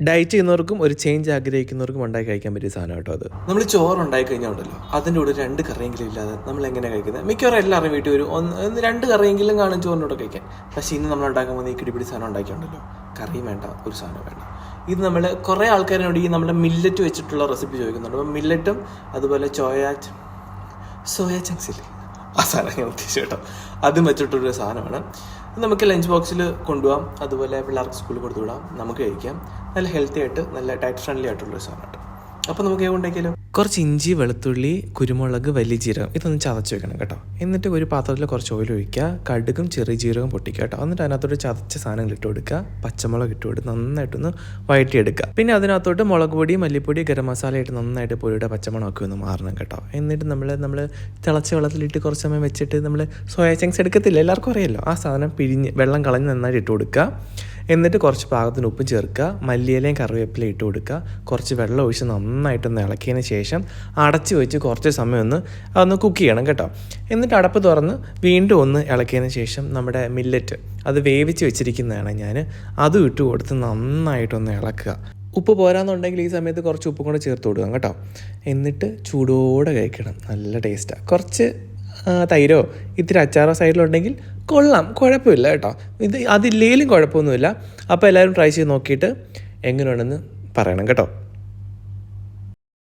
Diet ചെയ്യുന്നവർക്കും ഒരു change ആഗ്രഹിക്കുന്നവർക്കും ഉണ്ടാക്കി കഴിക്കാൻ പറ്റിയ സാധനം കേട്ടോ അത്. നമ്മൾ ചോറ് ഉണ്ടാക്കി കഴിഞ്ഞാൽ ഉണ്ടല്ലോ, അതിൻ്റെ കൂടെ 2 കറിയെങ്കിലും ഇല്ലാതെ നമ്മൾ എങ്ങനെ കഴിക്കുന്നത്? മിക്കവാറും എല്ലാവരും വീട്ടിൽ ഒരു 2 കറിയെങ്കിലും കാണും ചോറിൻ്റെ കൂടെ കഴിക്കാൻ. പക്ഷേ ഇന്ന് നമ്മൾ ഉണ്ടാക്കാൻ പോകുന്ന ഈ കിടിപിടി സാധനം ഉണ്ടാക്കിയുണ്ടല്ലോ, കറിയും വേണ്ട, ഒരു സാധനം വേണ്ട. ഇത് നമ്മൾ കുറേ ആൾക്കാരോട് ഈ നമ്മുടെ മില്ലറ്റ് വെച്ചിട്ടുള്ള റെസിപ്പി ചോദിക്കുന്നുണ്ട്. അപ്പം മില്ലറ്റും അതുപോലെ സോയ ചങ്ക്സ് ഇല്ലേ, ആ സാധനം ഞാൻ ഉദ്ദേശിച്ചു കേട്ടോ. അതും വെച്ചിട്ടൊരു സാധനമാണ്. നമുക്ക് ലഞ്ച് ബോക്സിൽ കൊണ്ടുപോകാം, അതുപോലെ പിള്ളേർക്ക് സ്കൂളിൽ കൊടുത്തു വിടാം, നമുക്ക് കഴിക്കാം. നല്ല ഹെൽത്തി ആയിട്ട് നല്ല ഡയറ്റ് ഫ്രണ്ട്ലി ആയിട്ടുള്ളൊരു സാധനമാണ്. അപ്പോൾ നമുക്ക് ഉണ്ടാക്കിയാലോ? കുറച്ച് ഇഞ്ചി, വെളുത്തുള്ളി, കുരുമുളക്, വലിയ ജീരകം ഇതൊന്ന് ചതച്ച് വെക്കണം കേട്ടോ. എന്നിട്ട് ഒരു പാത്രത്തിൽ കുറച്ച് ഓയിൽ ഒഴിക്കുക, കടുകും ചെറിയ ജീരകം പൊട്ടിക്കുക കേട്ടോ. എന്നിട്ട് അതിനകത്തോട്ട് ചതച്ച സാധനങ്ങൾ ഇട്ട് കൊടുക്കുക, പച്ചമുളക് ഇട്ട് കൊടുത്ത് നന്നായിട്ടൊന്ന് വഴറ്റിയെടുക്കുക. പിന്നെ അതിനകത്തോട്ട് മുളക് പൊടി, മല്ലിപ്പൊടി, ഗരം മസാല ഇട്ട് നന്നായിട്ട് പൊടിയുടെ പച്ചമുളകൊക്കെ ഒന്ന് മാറണം കേട്ടോ. എന്നിട്ട് നമ്മൾ തിളച്ച വെള്ളത്തിലിട്ട് കുറച്ച് സമയം വെച്ചിട്ട് നമ്മൾ സോയ ചങ്ക്സ് എടുക്കത്തില്ല, എല്ലാവർക്കും അറിയാമല്ലോ, ആ സാധനം പിഴിഞ്ഞ് വെള്ളം കളഞ്ഞ് നന്നായിട്ട് ഇട്ട് കൊടുക്കുക. എന്നിട്ട് കുറച്ച് പാകത്തിന് ഉപ്പ് ചേർക്കുക, മല്ലിയിലയും കറിവേപ്പിലയും ഇട്ട് കൊടുക്കുക. കുറച്ച് വെള്ളം ഒഴിച്ച് നന്നായിട്ടൊന്ന് ഇളക്കിയതിന് ശേഷം അടച്ച് വെച്ച് കുറച്ച് സമയം ഒന്ന് കുക്ക് ചെയ്യണം കേട്ടോ. എന്നിട്ട് അടപ്പ് തുറന്ന് വീണ്ടും ഒന്ന് ഇളക്കിയതിന് ശേഷം നമ്മുടെ മില്ലറ്റ് അത് വേവിച്ച് വെച്ചിരിക്കുന്നതാണ് ഞാൻ, അതും ഇട്ട് കൊടുത്ത് നന്നായിട്ടൊന്ന് ഇളക്കുക. ഉപ്പ് പോരാന്നുണ്ടെങ്കിൽ ഈ സമയത്ത് കുറച്ച് ഉപ്പും കൂടെ ചേർത്ത് കൊടുക്കാം കേട്ടോ. എന്നിട്ട് ചൂടോടെ കഴിക്കണം, നല്ല ടേസ്റ്റാണ്. കുറച്ച് തൈരോ ഇത്തിരി അച്ചാറോ സൈഡിലുണ്ടെങ്കിൽ കൊള്ളാം, കുഴപ്പമില്ല കേട്ടോ. അതില്ലേലും കുഴപ്പമൊന്നുമില്ല. അപ്പോൾ എല്ലാവരും ട്രൈ ചെയ്ത് നോക്കിയിട്ട് എങ്ങനെയുണ്ടെന്ന് പറയണം കേട്ടോ.